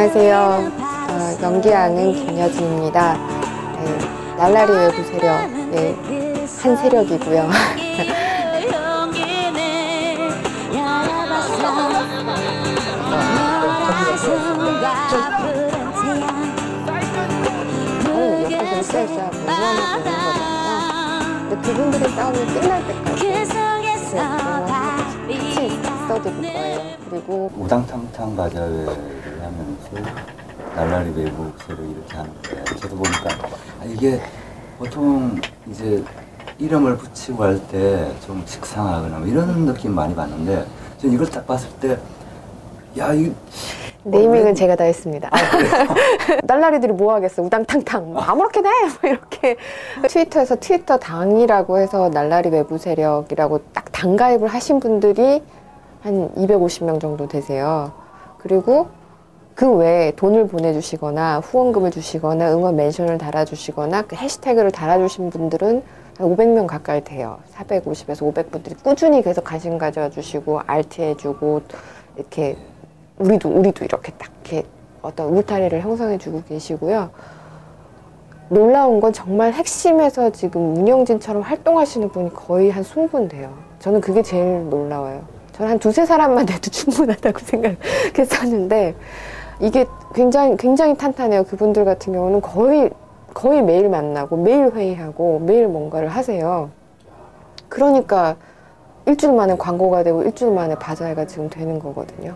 안녕하세요. 연기하는 김여진입니다. 네, 날라리 외부 세력의 한 세력이고요. 저는 옆에서 으쌰으쌰 응원하고 있는 거잖아요. 근데 그분들의 싸움이 끝날 때까지 같이 있어드릴 거예요. 그리고 우당탕탕 바자회를 하면서 날라리 외부 세력 이렇게 하는데 저도 보니까 이게 보통 이제 이름을 붙이고 할 때 좀 식상하거나 뭐 이런 느낌 많이 받는데 저는 이걸 딱 봤을 때 야, 이 네이밍은 제가 다 했습니다. 날라리들이 뭐 하겠어. 우당탕탕. 뭐 아무렇게나 해. 뭐 이렇게. 트위터에서 트위터 당이라고 해서 날라리 외부 세력이라고 딱 당가입을 하신 분들이 한 250명 정도 되세요. 그리고 그 외에 돈을 보내주시거나 후원금을 주시거나 응원 멘션을 달아주시거나 그 해시태그를 달아주신 분들은 한 500명 가까이 돼요. 450에서 500분들이 꾸준히 계속 관심 가져주시고 RT해주고 이렇게 우리도 이렇게 딱 이렇게 어떤 울타리를 형성해주고 계시고요. 놀라운 건 정말 핵심에서 지금 운영진처럼 활동하시는 분이 거의 한 20분 돼요. 저는 그게 제일 놀라워요. 저는 한 두세 사람만 돼도 충분하다고 생각했었는데 이게 굉장히 탄탄해요. 그분들 같은 경우는 거의 매일 만나고 매일 회의하고 매일 뭔가를 하세요. 그러니까 일주일 만에 광고가 되고 일주일 만에 바자회가 지금 되는 거거든요.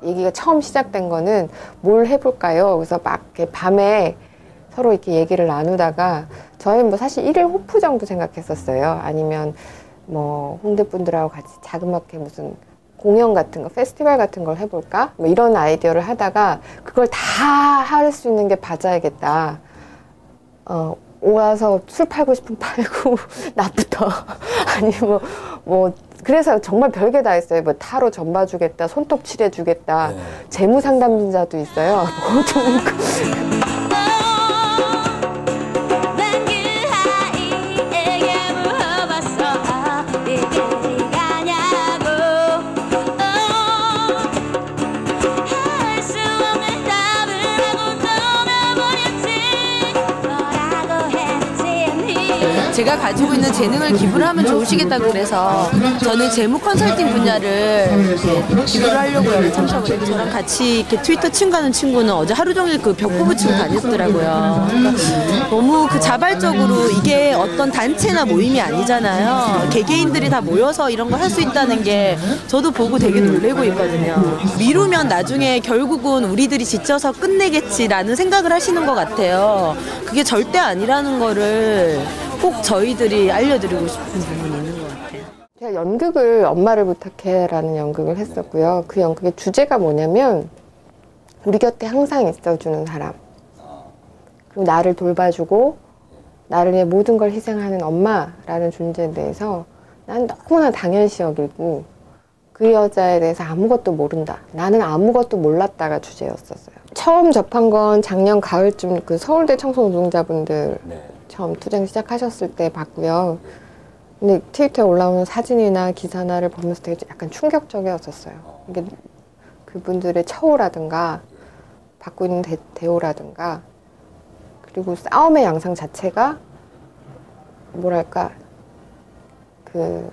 얘기가 처음 시작된 거는 뭘 해볼까요? 그래서 막 이렇게 밤에 서로 이렇게 얘기를 나누다가 저희는 뭐 사실 1일 호프 정도 생각했었어요. 아니면 뭐 홍대 분들하고 같이 자그맣게 무슨 공연 같은 거, 페스티벌 같은 걸 해볼까? 뭐 이런 아이디어를 하다가 그걸 다 할 수 있는 게 바자회겠다. 와서 술 팔고 싶으면 팔고 낮부터 아니 뭐 그래서 정말 별게 다 했어요. 뭐 타로 점 봐주겠다, 손톱 칠해주겠다, 네. 재무 상담자도 있어요. 제가 가지고 있는 재능을 기부를 하면 좋으시겠다고 그래서 저는 재무 컨설팅 분야를 기부를 하려고 참석을 했죠. 저랑 같이 이렇게 트위터 친구하는 친구는 어제 하루 종일 그 벽보부 치고 다녔더라고요. 그러니까 너무 그 자발적으로 이게 어떤 단체나 모임이 아니잖아요. 개개인들이 다 모여서 이런 걸 할 수 있다는 게 저도 보고 되게 놀래고 있거든요. 미루면 나중에 결국은 우리들이 지쳐서 끝내겠지라는 생각을 하시는 것 같아요. 그게 절대 아니라는 거를 꼭 저희들이 알려드리고 싶은 부분이 있는 것 같아요. 제가 연극을 엄마를 부탁해라는 연극을 했었고요. 그 연극의 주제가 뭐냐면 우리 곁에 항상 있어주는 사람, 그리고 나를 돌봐주고 나를 위해 모든 걸 희생하는 엄마라는 존재에 대해서 난 너무나 당연시 여기고 그 여자에 대해서 아무것도 모른다. 나는 아무것도 몰랐다가 주제였었어요. 처음 접한 건 작년 가을쯤 그 서울대 청소노동자분들 처음 투쟁 시작하셨을 때 봤고요. 근데 트위터에 올라오는 사진이나 기사나를 보면서 되게 약간 충격적이었었어요. 이게 그분들의 처우라든가 받고 있는 대우라든가 그리고 싸움의 양상 자체가 뭐랄까 그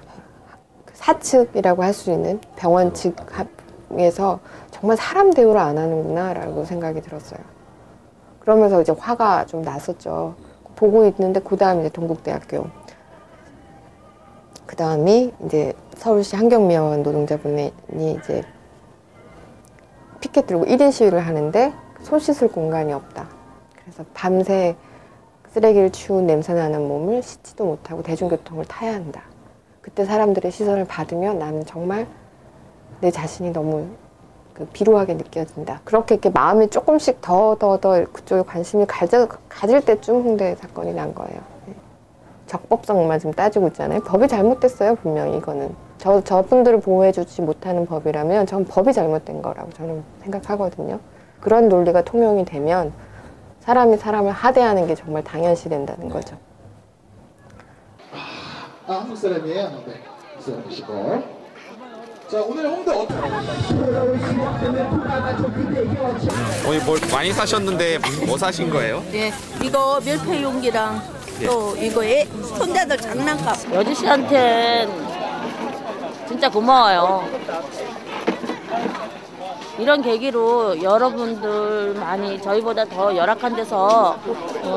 사측이라고 할 수 있는 병원 측에서 정말 사람 대우를 안 하는구나 라고 생각이 들었어요. 그러면서 이제 화가 좀 났었죠. 보고 있는데 그 다음 이제 동국대학교, 그 다음이 이제 서울시 한경미원 노동자분이 이제 피켓 들고 1인 시위를 하는데 손 씻을 공간이 없다. 그래서 밤새 쓰레기를 치운 냄새나는 몸을 씻지도 못하고 대중교통을 타야 한다. 그때 사람들의 시선을 받으면 나는 정말 내 자신이 너무 비루하게 느껴진다. 그렇게 이렇게 마음이 조금씩 더 그쪽에 관심을 가질 때쯤 홍대 사건이 난 거예요. 적법성만 지금 따지고 있잖아요. 법이 잘못됐어요, 분명히 이거는. 저분들을 보호해주지 못하는 법이라면 전 법이 잘못된 거라고 저는 생각하거든요. 그런 논리가 통용이 되면 사람이 사람을 하대하는 게 정말 당연시 된다는 거죠. 한국 사람이에요. 네, 이 사람이시고. 자, 오늘 홍대 어떻게? 오늘 뭘 많이 사셨는데 뭐 사신 거예요? 예, 이거 밀폐 용기랑 또 이거에 손자들 장난감. 여주 씨한텐 진짜 고마워요. 이런 계기로 여러분들 많이 저희보다 더 열악한 데서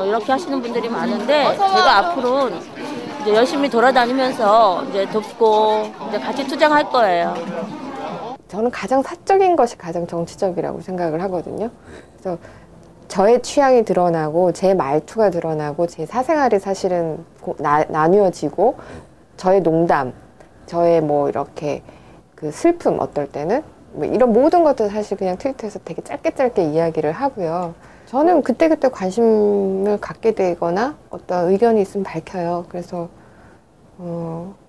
이렇게 하시는 분들이 많은데 제가 앞으로는 이제 열심히 돌아다니면서 이제 돕고 이제 같이 투쟁할 거예요. 저는 가장 사적인 것이 가장 정치적이라고 생각을 하거든요. 그래서 저의 취향이 드러나고 제 말투가 드러나고 제 사생활이 사실은 나뉘어지고 저의 농담, 저의 뭐 이렇게 그 슬픔 어떨 때는 뭐 이런 모든 것들 사실 그냥 트위터에서 되게 짧게 이야기를 하고요. 저는 그때그때 관심을 갖게 되거나 어떤 의견이 있으면 밝혀요. 그래서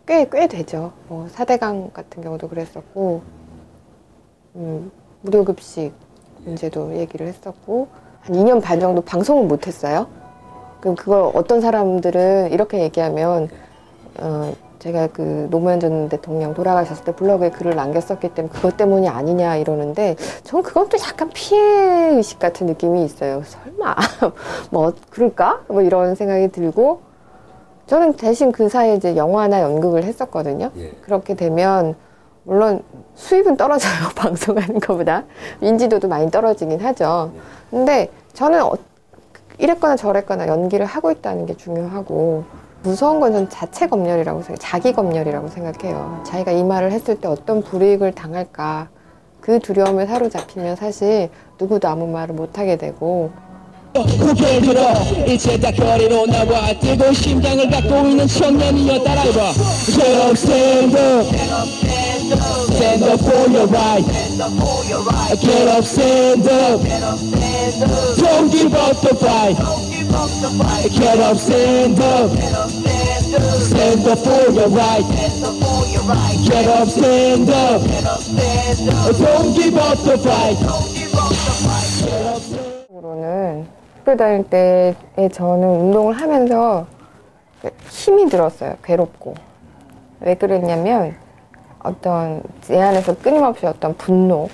꽤 되죠. 뭐 4대강 같은 경우도 그랬었고 무료급식 문제도 얘기를 했었고 한 2년 반 정도 방송을 못했어요. 그럼 그걸 어떤 사람들은 이렇게 얘기하면 제가 그 노무현 전 대통령 돌아가셨을 때 블로그에 글을 남겼었기 때문에 그것 때문이 아니냐 이러는데 저는 그건 또 약간 피해의식 같은 느낌이 있어요. 설마 뭐 그럴까? 뭐 이런 생각이 들고 저는 대신 그 사이에 이제 영화나 연극을 했었거든요. 예. 그렇게 되면 물론 수입은 떨어져요. 방송하는 것보다. 인지도도 많이 떨어지긴 하죠. 근데 저는 이랬거나 저랬거나 연기를 하고 있다는 게 중요하고 무서운 건 전 자체 검열이라고 생각해요. 자기 검열이라고 생각해요. 자기가 이 말을 했을 때 어떤 불이익을 당할까 그 두려움에 사로잡히면 사실 누구도 아무 말을 못하게 되고 고개를 들어 이제 다 거리로 나와 뜨거운 심장을 갖고 있는 청년이여 따라해봐 Get up, stand up Stand up for your right Get up, stand up Don't give up the fight Get up, stand up Stand up for your right Get up, stand up Don't give up the fight 으로는 학교 다닐 때에 저는 운동을 하면서 힘이 들었어요. 괴롭고. 왜 그랬냐면 어떤 내 안에서 끊임없이 어떤 분노,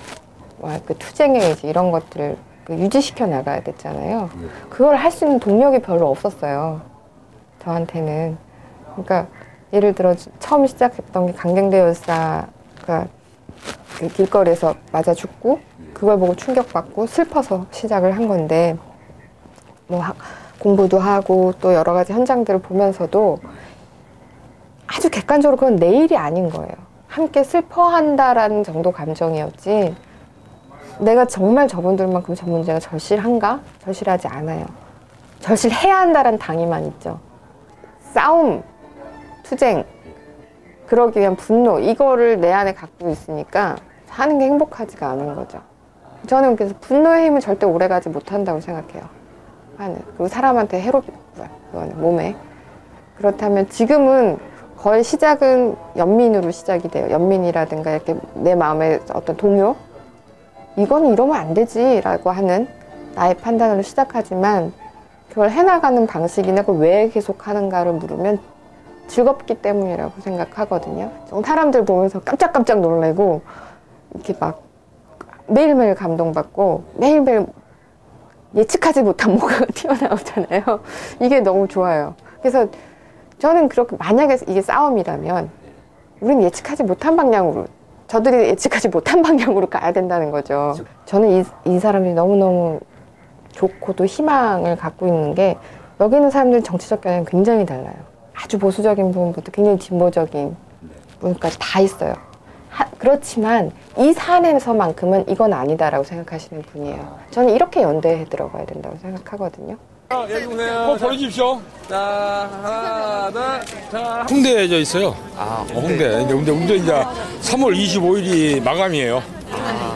그 투쟁의 의지 이런 것들을 유지시켜 나가야 됐잖아요. 그걸 할 수 있는 동력이 별로 없었어요. 저한테는. 그러니까 예를 들어 처음 시작했던 게 강경대 열사가 그 길거리에서 맞아 죽고 그걸 보고 충격받고 슬퍼서 시작을 한 건데 뭐 공부도 하고 또 여러 가지 현장들을 보면서도 아주 객관적으로 그건 내 일이 아닌 거예요. 함께 슬퍼한다라는 정도 감정이었지 내가 정말 저분들만큼 저 문제가 절실한가? 절실하지 않아요. 절실해야 한다라는 당위만 있죠. 싸움, 투쟁, 그러기 위한 분노 이거를 내 안에 갖고 있으니까 사는 게 행복하지가 않은 거죠. 저는 그래서 분노의 힘은 절대 오래가지 못한다고 생각해요. 그리고 사람한테 해롭고요. 그거는 몸에. 그렇다면 지금은 거의 시작은 연민으로 시작이 돼요. 연민이라든가 이렇게 내 마음의 어떤 동요? 이거는 이러면 안 되지 라고 하는 나의 판단으로 시작하지만 그걸 해나가는 방식이나 그걸 왜 계속 하는가를 물으면 즐겁기 때문이라고 생각하거든요. 사람들 보면서 깜짝깜짝 놀래고 이렇게 막 매일매일 감동받고 매일매일 예측하지 못한 뭐가 튀어나오잖아요. 이게 너무 좋아요. 그래서 저는 그렇게 만약에 이게 싸움이라면 우리는 예측하지 못한 방향으로 저들이 예측하지 못한 방향으로 가야 된다는 거죠. 저는 이 사람들이 너무너무 좋고 또 희망을 갖고 있는 게 여기 있는 사람들은 정치적 경향이 굉장히 달라요. 아주 보수적인 부분부터 굉장히 진보적인 부분까지 다 있어요. 그렇지만 이 사안에서만큼은 이건 아니다라고 생각하시는 분이에요. 저는 이렇게 연대해 들어가야 된다고 생각하거든요. 보내주십시오. 자, 하나, 둘, 자. 홍대에 있어요. 아, 홍대. 근데 이제 3월 25일이 마감이에요.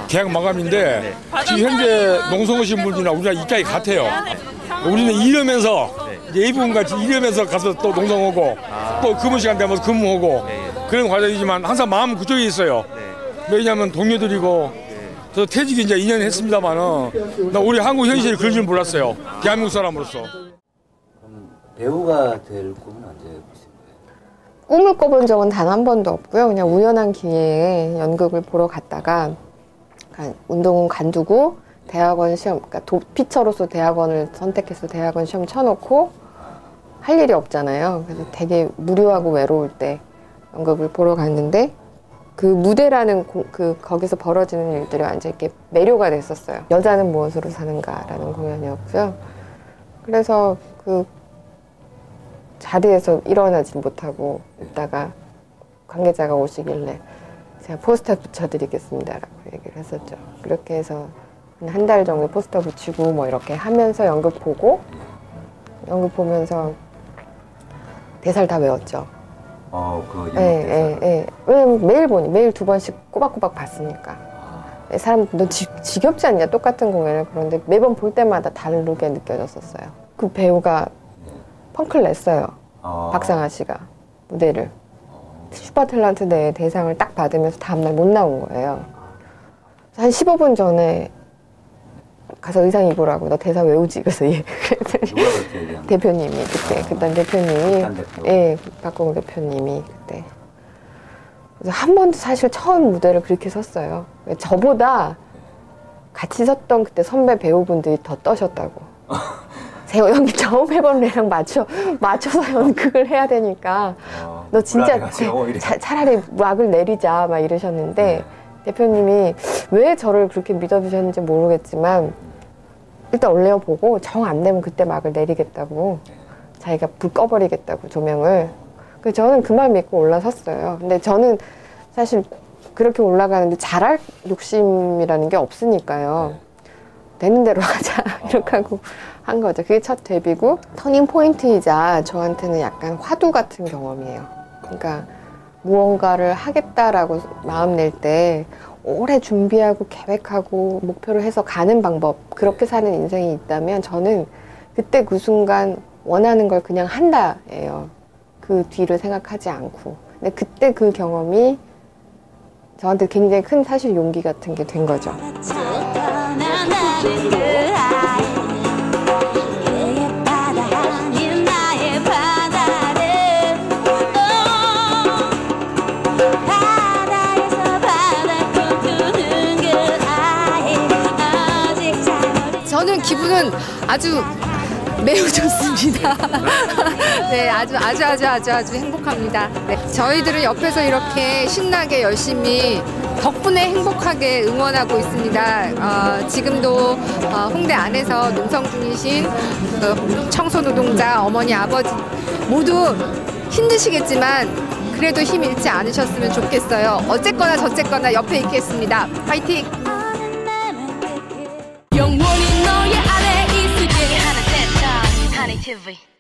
계약 마감인데 지금 현재 농성 오신 분들이나 우리가 입장이 같아요. 우리는 일하면서 이제 A부분 같이 일하면서 가서 또 농성하고 또 근무 시간 되면 근무하고 그런 과정이지만 항상 마음은 그쪽에 있어요. 왜냐하면 동료들이고 저 퇴직이 이제 2년 했습니다만은 나 우리 한국 현실을 그런 줄 몰랐어요. 대한민국 사람으로서. 그럼 배우가 될 꿈은 언제 꾸신 거예요? 꿈을 꿔본 적은 단 한 번도 없고요. 그냥 우연한 기회에 연극을 보러 갔다가 운동은 관두고 대학원 시험, 그러니까 피처로서 대학원을 선택해서 대학원 시험 쳐놓고 할 일이 없잖아요. 그래서 되게 무료하고 외로울 때 연극을 보러 갔는데 그 무대라는 거기서 벌어지는 일들이 완전 이렇게 매료가 됐었어요. 여자는 무엇으로 사는가라는 공연이었고요. 그래서 그 자리에서 일어나지 못하고 있다가 관계자가 오시길래 제가 포스터 붙여드리겠습니다라고 얘기를 했었죠. 그렇게 해서 한 달 정도 포스터 붙이고 뭐 이렇게 하면서 연극 보면서 대사를 다 외웠죠. 그 연극 대사. 왜냐면 매일 2번씩 꼬박꼬박 봤으니까. 사람 너 지겹지 않냐? 똑같은 공연을. 그런데 매번 볼 때마다 다르게 느껴졌었어요. 그 배우가 펑크를 냈어요. 박상아 씨가 무대를. 슈퍼탤런트 대회 대상을 딱 받으면서 다음날 못 나온 거예요. 한 15분 전에 가서 의상 입으라고. 너 대사 외우지? 그래서 대표님이 그때 대표님이 박공 대표님이 그때. 그래서 한 번도 사실 처음 무대를 그렇게 섰어요. 저보다 같이 섰던 그때 선배 배우분들이 더 떠셨다고. 제가 연기 처음 해본 애랑 맞춰서 연극을 해야 되니까 너 진짜 차라리 막을 내리자 막 이러셨는데 대표님이 왜 저를 그렇게 믿어주셨는지 모르겠지만 일단 올려보고 정 안 되면 그때 막을 내리겠다고 자기가 불 꺼버리겠다고 조명을. 그래서 저는 그 말 믿고 올라섰어요. 근데 저는 사실 그렇게 올라가는데 잘할 욕심이라는 게 없으니까요. 되는 대로 하자 이렇게 하고 한 거죠. 그게 첫 데뷔고 터닝 포인트이자 저한테는 약간 화두 같은 경험이에요. 그러니까 무언가를 하겠다라고 마음 낼 때 오래 준비하고 계획하고 목표를 해서 가는 방법, 그렇게 사는 인생이 있다면 저는 그때 그 순간 원하는 걸 그냥 한다예요. 그 뒤를 생각하지 않고. 근데 그때 그 경험이 저한테 굉장히 큰 사실 용기 같은 게 된 거죠. 저는 기분은 아주 매우 좋습니다. 네, 아주 행복합니다. 네, 저희들은 옆에서 이렇게 신나게 열심히 덕분에 행복하게 응원하고 있습니다. 지금도 홍대 안에서 농성 중이신 청소노동자 어머니 아버지 모두 힘드시겠지만 그래도 힘 잃지 않으셨으면 좋겠어요. 어쨌거나 저쨌거나 옆에 있겠습니다. 파이팅! 영원히 너의 안에 있을게. 하나 셋, 하니 TV.